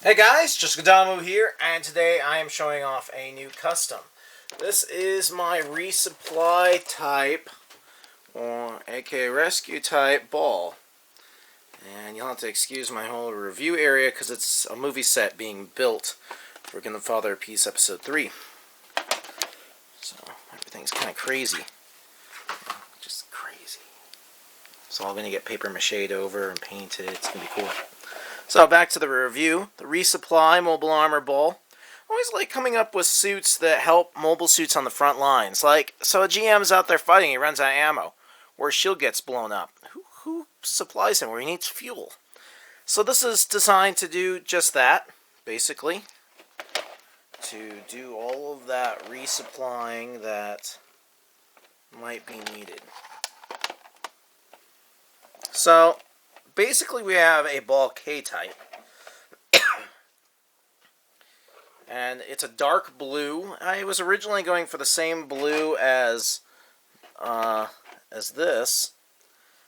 Hey guys, just Gadamu here, and today I am showing off a new custom. This is my Resupply type, or aka Rescue type ball. And you'll have to excuse my whole review area because it's a movie set being built for Gundam Father Peace Episode 3. So everything's kind of crazy. Just crazy. It's all going to get paper mache'd over and painted. It's going to be cool. So back to the review. The Resupply Mobile Armor Ball. I always like coming up with suits that help mobile suits on the front lines. Like, so a GM's out there fighting, he runs out of ammo, or his shield gets blown up. Who supplies him where he needs fuel? So this is designed to do just that, basically. To do all of that resupplying that might be needed. So, basically we have a ball K-type. And it's a dark blue. I was originally going for the same blue as this.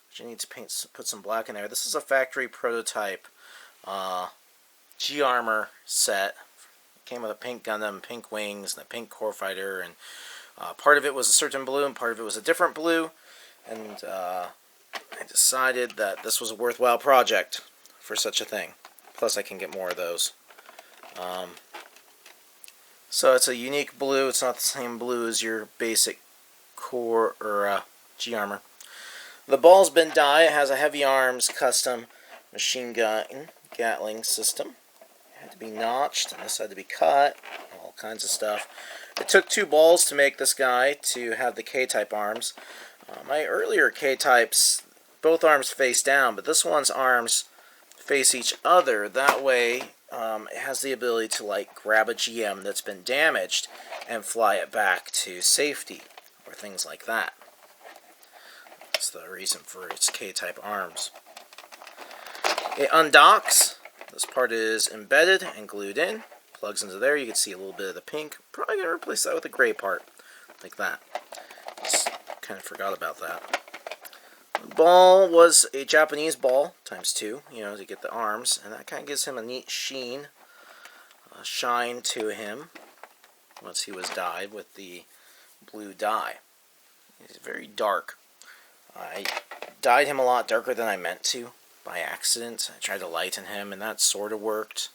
But you need to put some black in there. This is a factory prototype G-Armor set. It came with a pink Gundam, pink wings, and a pink core fighter. And part of it was a certain blue, and part of it was a different blue. And I decided that this was a worthwhile project for such a thing. Plus I can get more of those. So it's a unique blue. It's not the same blue as your basic core or G-Armor. The ball's been dyed. It has a heavy arms custom machine gun Gatling system. It had to be notched, and this had to be cut. All kinds of stuff. It took 2 balls to make this guy to have the K-type arms. My earlier K-types, both arms face down, but this one's arms face each other. That way, it has the ability to like grab a GM that's been damaged and fly it back to safety, or things like that. That's the reason for its K-type arms. It undocks. This part is embedded and glued in. Plugs into there. You can see a little bit of the pink. Probably going to replace that with the gray part, like that. Just kind of forgot about that. The ball was a Japanese ball, ×2, to get the arms, and that kind of gives him a neat sheen, shine to him, once he was dyed with the blue dye. He's very dark. I dyed him a lot darker than I meant to, by accident. I tried to lighten him, and that sort of worked.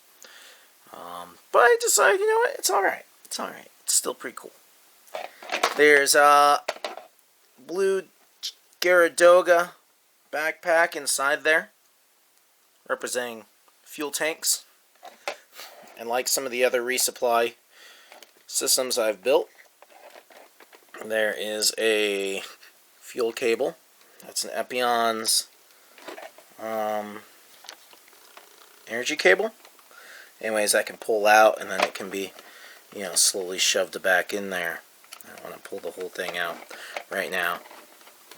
But I decided, you know what, it's alright. It's alright. It's still pretty cool. There's a blue Garadoga backpack inside there, representing fuel tanks. And like some of the other resupply systems I've built, there is a fuel cable. That's an Epion's energy cable. Anyways, that can pull out, and then it can be, slowly shoved back in there. I don't want to pull the whole thing out right now.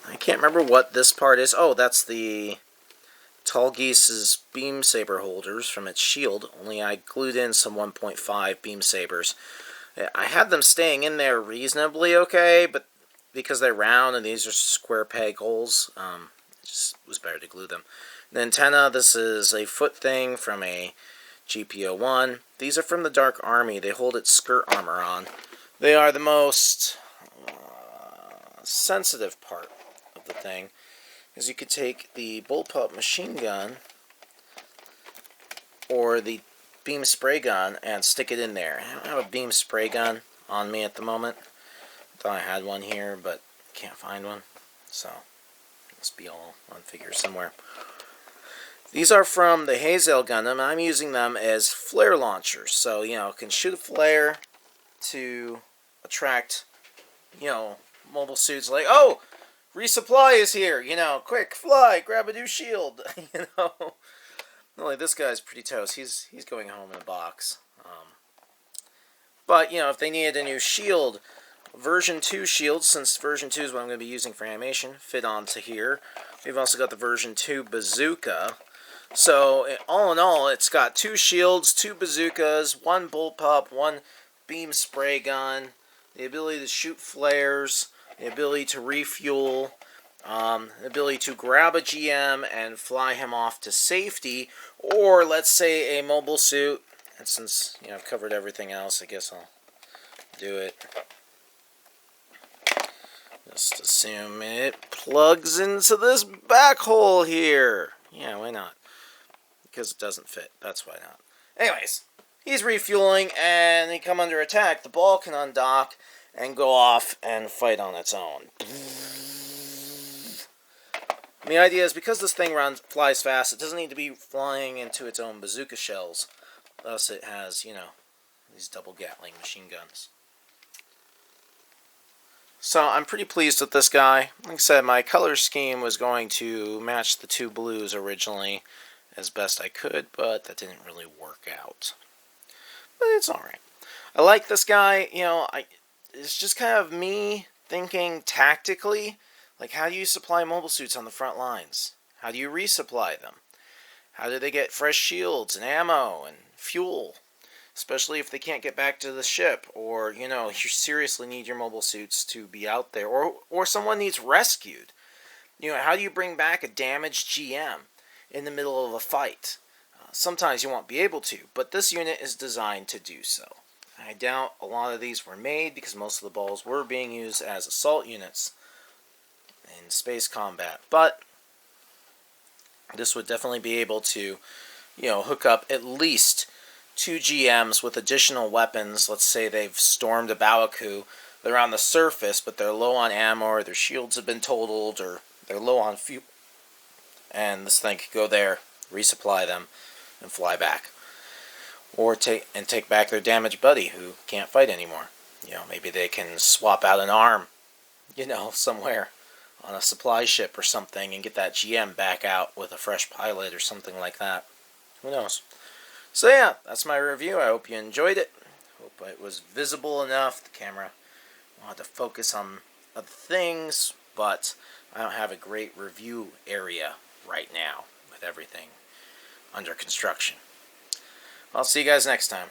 I can't remember what this part is. Oh, that's the Tall Geese's beam saber holders from its shield. Only I glued in some 1.5 beam sabers. I had them staying in there reasonably okay, but because they're round and these are square peg holes, it just was better to glue them. The antenna, this is a foot thing from a GPO-1. These are from the Dark Army. They hold its skirt armor on. They are the most sensitive part of the thing, because you could take the bullpup machine gun or the beam spray gun and stick it in there. I don't have a beam spray gun on me at the moment. I thought I had one here, but can't find one, so it must be all on figure somewhere. These are from the Hazel Gundam, and I'm using them as flare launchers. So, it can shoot a flare to attract, mobile suits like, oh, Resupply is here, quick, fly, grab a new shield, Like, this guy's pretty toast. He's going home in a box. But, if they needed a new shield, version 2 shield, since version 2 is what I'm going to be using for animation, fit onto here. We've also got the version 2 bazooka. So, all in all, it's got 2 shields, 2 bazookas, 1 bullpup, 1 beam spray gun, the ability to shoot flares, the ability to refuel, the ability to grab a GM and fly him off to safety, or let's say a mobile suit And since, you know, I've covered everything else, I guess I'll do it. Just assume it plugs into this back hole here. Yeah, why not? Because it doesn't fit. That's why not. Anyways, he's refueling, and they come under attack. The ball can undock and go off and fight on its own. And the idea is because this thing flies fast, it doesn't need to be flying into its own bazooka shells. Thus, it has, you know, these double Gatling machine guns. So I'm pretty pleased with this guy. Like I said, my color scheme was going to match the two blues originally as best I could, but that didn't really work out. But it's alright. I like this guy. You know, it's just kind of me thinking tactically. Like, how do you supply mobile suits on the front lines? How do you resupply them? How do they get fresh shields and ammo and fuel? Especially if they can't get back to the ship, or, you know, you seriously need your mobile suits to be out there, or someone needs rescued. You know, how do you bring back a damaged GM in the middle of a fight? Sometimes you won't be able to, but this unit is designed to do so. I doubt a lot of these were made because most of the balls were being used as assault units in space combat, but this would definitely be able to, you know, hook up at least 2 GMs with additional weapons. Let's say they've stormed a Bawaku. They're on the surface, but they're low on ammo, or their shields have been totaled, or they're low on fuel. And this thing could go there, resupply them, and fly back. Or take back their damaged buddy who can't fight anymore. You know, maybe they can swap out an arm, you know, somewhere on a supply ship or something, and get that GM back out with a fresh pilot or something like that. Who knows? So yeah, that's my review. I hope you enjoyed it. Hope it was visible enough. The camera wanted to focus on other things, but I don't have a great review area right now with everything under construction. I'll see you guys next time.